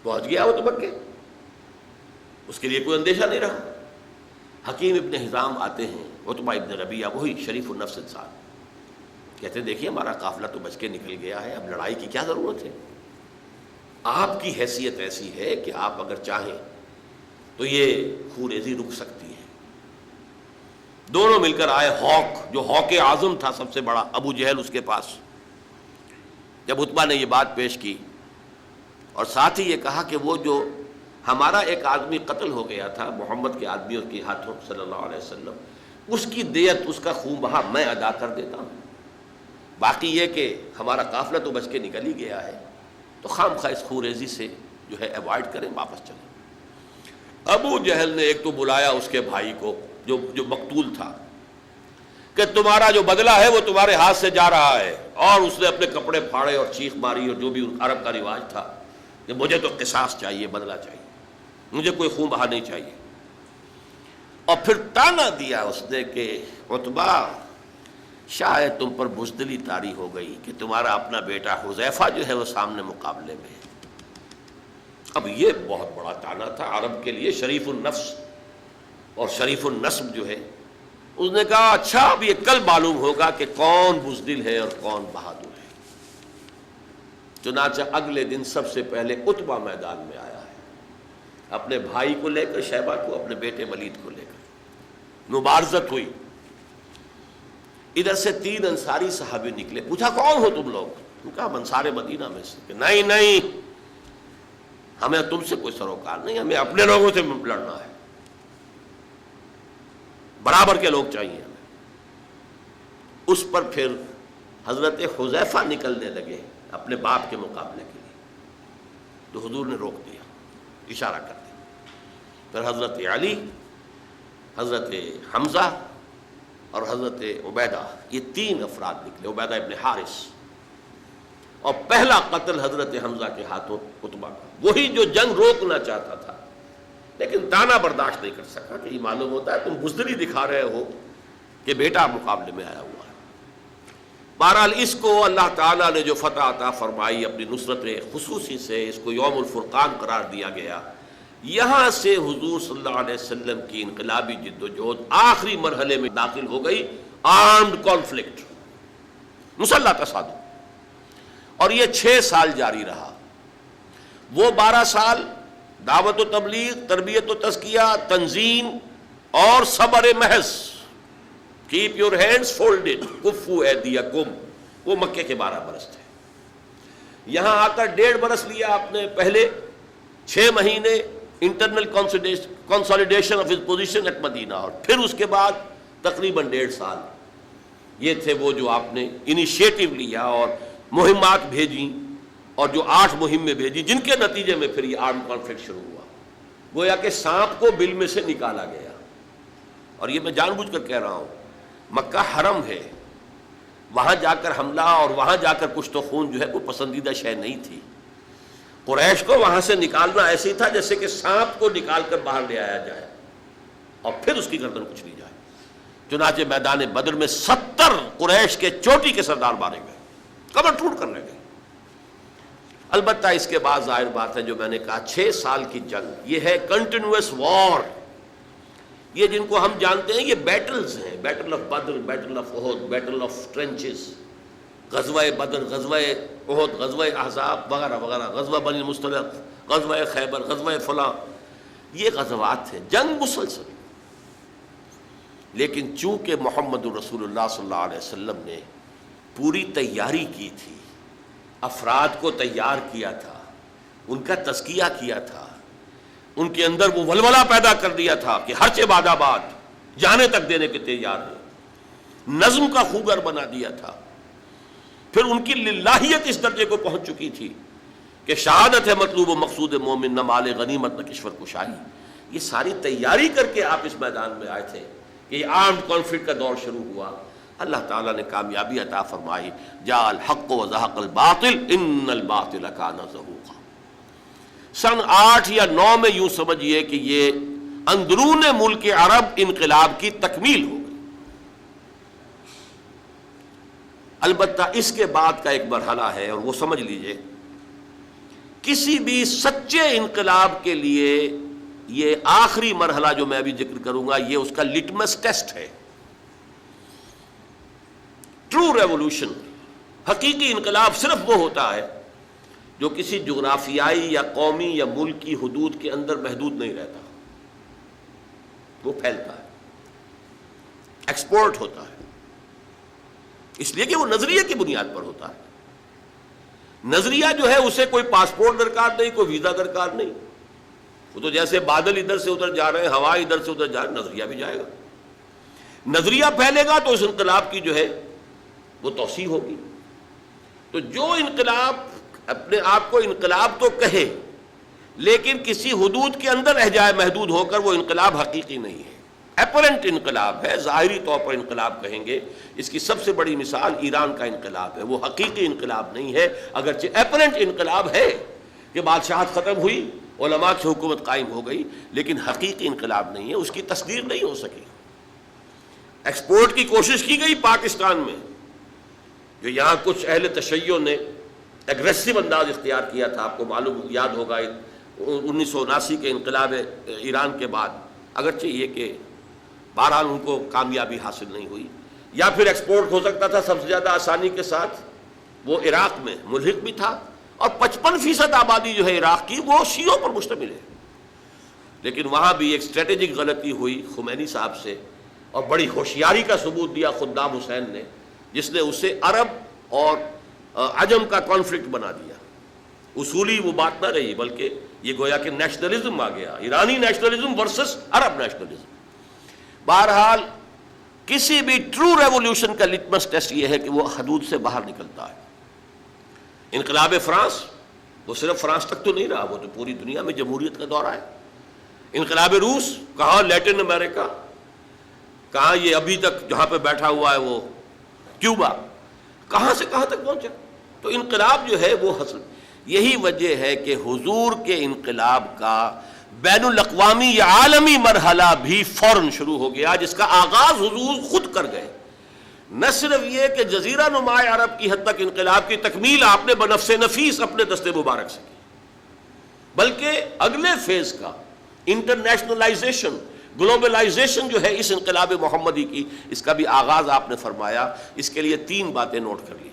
پہنچ گیا وہ تو مکے، اس کے لیے کوئی اندیشہ نہیں رہا۔ حکیم ابن حزام آتے ہیں، عتبہ ابن ربیعہ، وہی شریف النفس انسان، کہتے ہیں دیکھیے ہمارا قافلہ تو بچ کے نکل گیا ہے، اب لڑائی کی کیا ضرورت ہے؟ آپ کی حیثیت ایسی ہے کہ آپ اگر چاہیں تو یہ خوریزی رک سکتی ہے۔ دونوں مل کر آئے، جو ہوک اعظم تھا سب سے بڑا، ابو جہل اس کے پاس۔ جب عتبہ نے یہ بات پیش کی اور ساتھ ہی یہ کہا کہ وہ جو ہمارا ایک آدمی قتل ہو گیا تھا محمد کے آدمیوں کے ہاتھوں صلی اللہ علیہ وسلم، اس کی دیت، اس کا خون بہا میں ادا کر دیتا ہوں، باقی یہ کہ ہمارا قافلہ تو بچ کے نکل ہی گیا ہے، تو خام خواہ اس خوریزی سے جو ہے ایوائڈ کریں، واپس چلیں۔ ابو جہل نے ایک تو بلایا اس کے بھائی کو جو مقتول تھا کہ تمہارا جو بدلہ ہے وہ تمہارے ہاتھ سے جا رہا ہے، اور اس نے اپنے کپڑے پھاڑے اور چیخ ماری، اور جو بھی عرب کا رواج تھا کہ مجھے تو قصاص چاہیے، بدلہ چاہیے، مجھے کوئی خون بہا نہیں چاہیے۔ اور پھر تانا دیا اس نے کہ عتبہ شاید تم پر بزدلی طاری ہو گئی کہ تمہارا اپنا بیٹا حذیفہ جو ہے وہ سامنے مقابلے میں ہے۔ اب یہ بہت بڑا تانا تھا عرب کے لیے، شریف النفس اور شریف النسب جو ہے۔ اس نے کہا اچھا اب یہ کل معلوم ہوگا کہ کون بزدل ہے اور کون بہادر ہے۔ چنانچہ اگلے دن سب سے پہلے عتبہ میدان میں آیا ہے، اپنے بھائی کو لے کر، شیبہ کو، اپنے بیٹے ولید کو لے کر۔ مبارزت ہوئی، ادھر سے 3 انصاری صحابی نکلے، پوچھا کون ہو تم لوگ؟ کہا ہم انصار مدینہ میں سے۔ کہ نہیں ہمیں تم سے کوئی سروکار نہیں، ہمیں اپنے لوگوں سے لڑنا ہے، برابر کے لوگ چاہیے ہمیں۔ اس پر پھر حضرت حذیفہ نکلنے لگے اپنے باپ کے مقابلے کے لیے، تو حضور نے روک دیا، اشارہ کر دیا۔ پھر حضرت علی، حضرت حمزہ اور حضرت عبیدہ، یہ 3 افراد نکلے، عبیدہ ابن حارث، اور پہلا قتل حضرت حمزہ کے ہاتھوں عتبہ کا، وہی جو جنگ روکنا چاہتا تھا لیکن تانا برداشت نہیں کر سکا کہ یہ معلوم ہوتا ہے تم بزدلی دکھا رہے ہو کہ بیٹا مقابلے میں آیا ہوا ہے۔ بہرحال اس کو اللہ تعالیٰ نے جو فتح عطا فرمائی اپنی نصرت خصوصی سے، اس کو یوم الفرقان قرار دیا گیا۔ یہاں سے حضور صلی اللہ علیہ وسلم کی انقلابی جد و جہد آخری مرحلے میں داخل ہو گئی، آرمڈ کانفلکٹ، مسلح تصادم، اور یہ 6 سال جاری رہا۔ وہ 12 سال دعوت و تبلیغ، تربیت و تزکیہ، تنظیم اور صبر محض، کیپ یور ہینڈز فولڈڈ، کفو ایدیکم، وہ مکے کے 12 برس تھے۔ یہاں آ کر 1.5 برس لیا آپ نے، پہلے 6 مہینے internal consolidation of his position at Medina, اور پھر اس کے بعد تقریباً 1.5 سال۔ یہ تھے وہ جو آپ نے انیشیٹو لیا اور مہمات بھیجی، اور جو 8 مہمیں بھیجی، جن کے نتیجے میں پھر یہ آرم کانفلکٹ شروع ہوا۔ گویا کہ سانپ کو بل میں سے نکالا گیا۔ اور یہ میں جان بوجھ کر کہہ رہا ہوں، مکہ حرم ہے، وہاں جا کر حملہ اور وہاں جا کر کچھ تو خون جو ہے کوئی پسندیدہ شے نہیں تھی۔ قریش کو وہاں سے نکالنا ایسے ہی تھا جیسے کہ سانپ کو نکال کر باہر لے آیا جائے اور پھر اس کی گردن کچھ لی جائے۔ چنانچہ میدان بدر میں 70 قریش کے چوٹی کے سردار مارے گئے، کمر ٹوٹ کر رہ گئے۔ البتہ اس کے بعد ظاہر بات ہے جو میں نے کہا 6 سال کی جنگ، یہ ہے کنٹینیوس وار۔ یہ جن کو ہم جانتے ہیں یہ بیٹلز ہیں، battle of Badr, battle of Uhud, battle of trenches, غزوہ بدر، غزوہ احد، غزوہ احزاب وغیرہ وغیرہ، غزوہ بنی المصطلق، غزوہ خیبر، غزوہ فلاں، یہ غزوات ہیں، جنگ مسلسل۔ لیکن چونکہ محمد رسول اللہ صلی اللہ علیہ وسلم نے پوری تیاری کی تھی، افراد کو تیار کیا تھا، ان کا تزکیہ کیا تھا، ان کے اندر وہ ولولہ پیدا کر دیا تھا کہ ہر چہ بعد آباد جانے تک دینے کے تیار ہیں، نظم کا خوگر بنا دیا تھا۔ پھر ان کی للہیت اس درجے کو پہنچ چکی تھی کہ شہادت ہے مطلوب و مقصود مومن، نہ مال غنیمت نہ کشور کشائی۔ یہ ساری تیاری کر کے آپ اس میدان میں آئے تھے کہ یہ آرمڈ کانفلکٹ کا دور شروع ہوا۔ اللہ تعالیٰ نے کامیابی عطا فرمائی، جاء الحق وزہق الباطل ان الباطل کان زہوقا۔ سن 8 یا 9 میں یوں سمجھیے کہ یہ اندرون ملک عرب انقلاب کی تکمیل ہو گئی۔ البتہ اس کے بعد کا ایک مرحلہ ہے اور وہ سمجھ لیجئے کسی بھی سچے انقلاب کے لیے یہ آخری مرحلہ جو میں ابھی ذکر کروں گا یہ اس کا لٹمس ٹیسٹ ہے. ٹرو ریولوشن، حقیقی انقلاب صرف وہ ہوتا ہے جو کسی جغرافیائی یا قومی یا ملکی حدود کے اندر محدود نہیں رہتا، وہ پھیلتا ہے، ایکسپورٹ ہوتا ہے، اس لیے کہ وہ نظریے کی بنیاد پر ہوتا ہے. نظریہ جو ہے اسے کوئی پاسپورٹ درکار نہیں، کوئی ویزا درکار نہیں، وہ تو جیسے بادل ادھر سے ادھر جا رہے ہیں، ہوا ادھر سے ادھر جا رہے ہیں، نظریہ بھی جائے گا. نظریہ پھیلے گا تو اس انقلاب کی جو ہے وہ توسیع ہوگی. تو جو انقلاب اپنے آپ کو انقلاب تو کہے لیکن کسی حدود کے اندر رہ جائے محدود ہو کر، وہ انقلاب حقیقی نہیں ہے، اپرنٹ انقلاب ہے، ظاہری طور پر انقلاب کہیں گے. اس کی سب سے بڑی مثال ایران کا انقلاب ہے. وہ حقیقی انقلاب نہیں ہے، اگرچہ اپرنٹ انقلاب ہے کہ بادشاہت ختم ہوئی، علماء کی حکومت قائم ہو گئی، لیکن حقیقی انقلاب نہیں ہے، اس کی تصدیق نہیں ہو سکی. ایکسپورٹ کی کوشش کی گئی پاکستان میں، جو یہاں کچھ اہل تشیع نے ایگریسو انداز اختیار کیا تھا، آپ کو معلوم یاد ہوگا 1979 کے انقلاب ایران کے بعد، اگرچہ یہ کہ بہرحال ان کو کامیابی حاصل نہیں ہوئی. یا پھر ایکسپورٹ ہو سکتا تھا سب سے زیادہ آسانی کے ساتھ، وہ عراق میں ملحق بھی تھا، اور 55% آبادی جو ہے عراق کی وہ شیعوں پر مشتمل ہے. لیکن وہاں بھی ایک اسٹریٹجک غلطی ہوئی خمینی صاحب سے، اور بڑی ہوشیاری کا ثبوت دیا خدام حسین نے، جس نے اسے عرب اور عجم کا کانفلکٹ بنا دیا. اصولی وہ بات نہ رہی، بلکہ یہ گویا کہ نیشنلزم آ گیا، ایرانی نیشنلزم ورسس عرب نیشنلزم. بہرحال کسی بھی ٹرو ریولوشن کا لٹمس ٹیسٹ یہ ہے کہ وہ حدود سے باہر نکلتا ہے. انقلاب فرانس وہ صرف فرانس تک تو نہیں رہا، وہ تو پوری دنیا میں جمہوریت کا دورہ ہے. انقلاب روس کہاں؟ لیٹن امریکہ. کہاں؟ یہ ابھی تک جہاں پہ بیٹھا ہوا ہے وہ کیوبا. کہاں سے کہاں تک پہنچا. تو انقلاب جو ہے وہ حاصل. یہی وجہ ہے کہ حضور کے انقلاب کا بین الاقوامی یا عالمی مرحلہ بھی فوراً شروع ہو گیا، جس کا آغاز حضور خود کر گئے. نہ صرف یہ کہ جزیرہ نما عرب کی حد تک انقلاب کی تکمیل آپ نے بنفس نفیس اپنے دست مبارک سے کی، بلکہ اگلے فیز کا انٹرنیشنلائزیشن، گلوبلائزیشن جو ہے اس انقلاب محمدی کی، اس کا بھی آغاز آپ نے فرمایا. اس کے لیے 3 باتیں نوٹ کر لیجیے.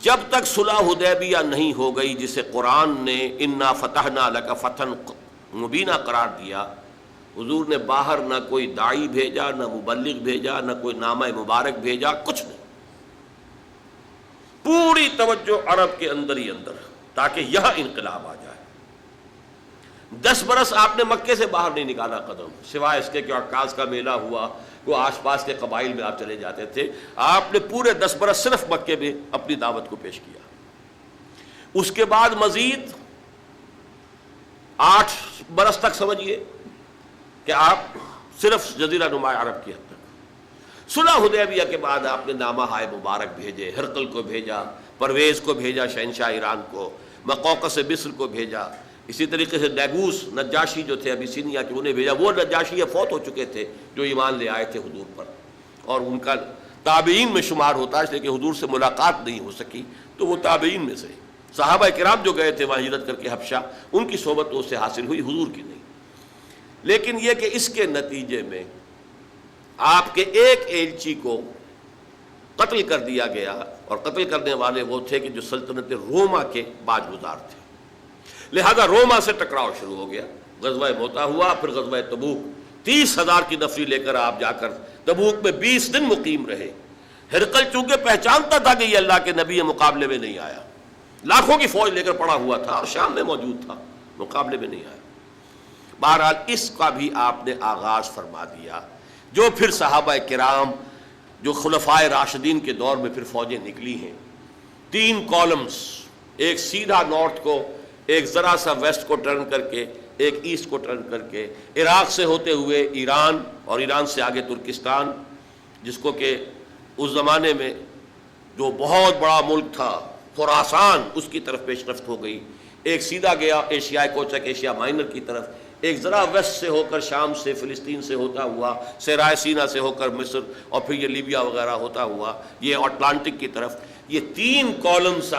جب تک صلح حدیبیہ نہیں ہو گئی، جسے قرآن نے انا فتحنا لک فتحا مبینہ قرار دیا، حضور نے باہر نہ کوئی داعی بھیجا، نہ مبلغ بھیجا، نہ کوئی نامہ مبارک بھیجا، کچھ نہیں. پوری توجہ عرب کے اندر ہی اندر، تاکہ یہاں انقلاب آ جائے. 10 برس آپ نے مکے سے باہر نہیں نکالا قدم، سوائے اس کے کہ عکاظ کا میلہ ہوا، وہ آس پاس کے قبائل میں آپ چلے جاتے تھے. آپ نے پورے 10 برس صرف مکے میں اپنی دعوت کو پیش کیا. اس کے بعد مزید 8 برس تک سمجھیے کہ آپ صرف جزیرہ نما عرب کی حد تک. صلح حدیبیہ کے بعد آپ نے نامہ ہائے مبارک بھیجے، ہرقل کو بھیجا، پرویز کو بھیجا، شہنشاہ ایران کو، مقوقس مصر کو بھیجا. اسی طریقے سے نیگوس نجاشی جو تھے ابیسینیا کے، انہیں بھیجا. وہ نجاشی فوت ہو چکے تھے جو ایمان لے آئے تھے حضور پر، اور ان کا تابعین میں شمار ہوتا ہے، اس لیے کہ حضور سے ملاقات نہیں ہو سکی تو وہ تابعین میں سے. صحابہ کرام جو گئے تھے وہاں ہجرت کر کے حبشہ، ان کی صحبت تو اس سے حاصل ہوئی، حضور کی نہیں. لیکن یہ کہ اس کے نتیجے میں آپ کے ایک ایلچی کو قتل کر دیا گیا، اور قتل کرنے والے وہ تھے کہ جو سلطنت روما کے باج گزار تھے. لہذا روما سے ٹکراؤ شروع ہو گیا. غزوہ موتا ہوا، پھر غزوہ تبوک. 30,000 کی نفری لے کر آپ جا کر تبوک میں 20 دن مقیم رہے. ہرقل چونکہ پہچانتا تھا کہ یہ اللہ کے نبی مقابلے میں نہیں آیا، لاکھوں کی فوج لے کر پڑا ہوا تھا اور شام میں موجود تھا، مقابلے میں نہیں آیا. بہرحال اس کا بھی آپ نے آغاز فرما دیا. جو پھر صحابہ کرام جو خلفائے راشدین کے دور میں پھر فوجیں نکلی ہیں، 3 کالمز، ایک سیدھا نارتھ کو، ایک ذرا سا ویسٹ کو ٹرن کر کے، ایک ایسٹ کو ٹرن کر کے، عراق سے ہوتے ہوئے ایران، اور ایران سے آگے ترکستان، جس کو کہ اس زمانے میں جو بہت بڑا ملک تھا خراسان، اس کی طرف پیش رفت ہو گئی. ایک سیدھا گیا ایشیائے کوچک، ایشیا مائنر کی طرف. ایک ذرا ویسٹ سے ہو کر شام سے، فلسطین سے ہوتا ہوا، صحرائے سینا سے ہو کر مصر، اور پھر یہ لیبیا وغیرہ ہوتا ہوا یہ اٹلانٹک کی طرف. یہ 3 کالمز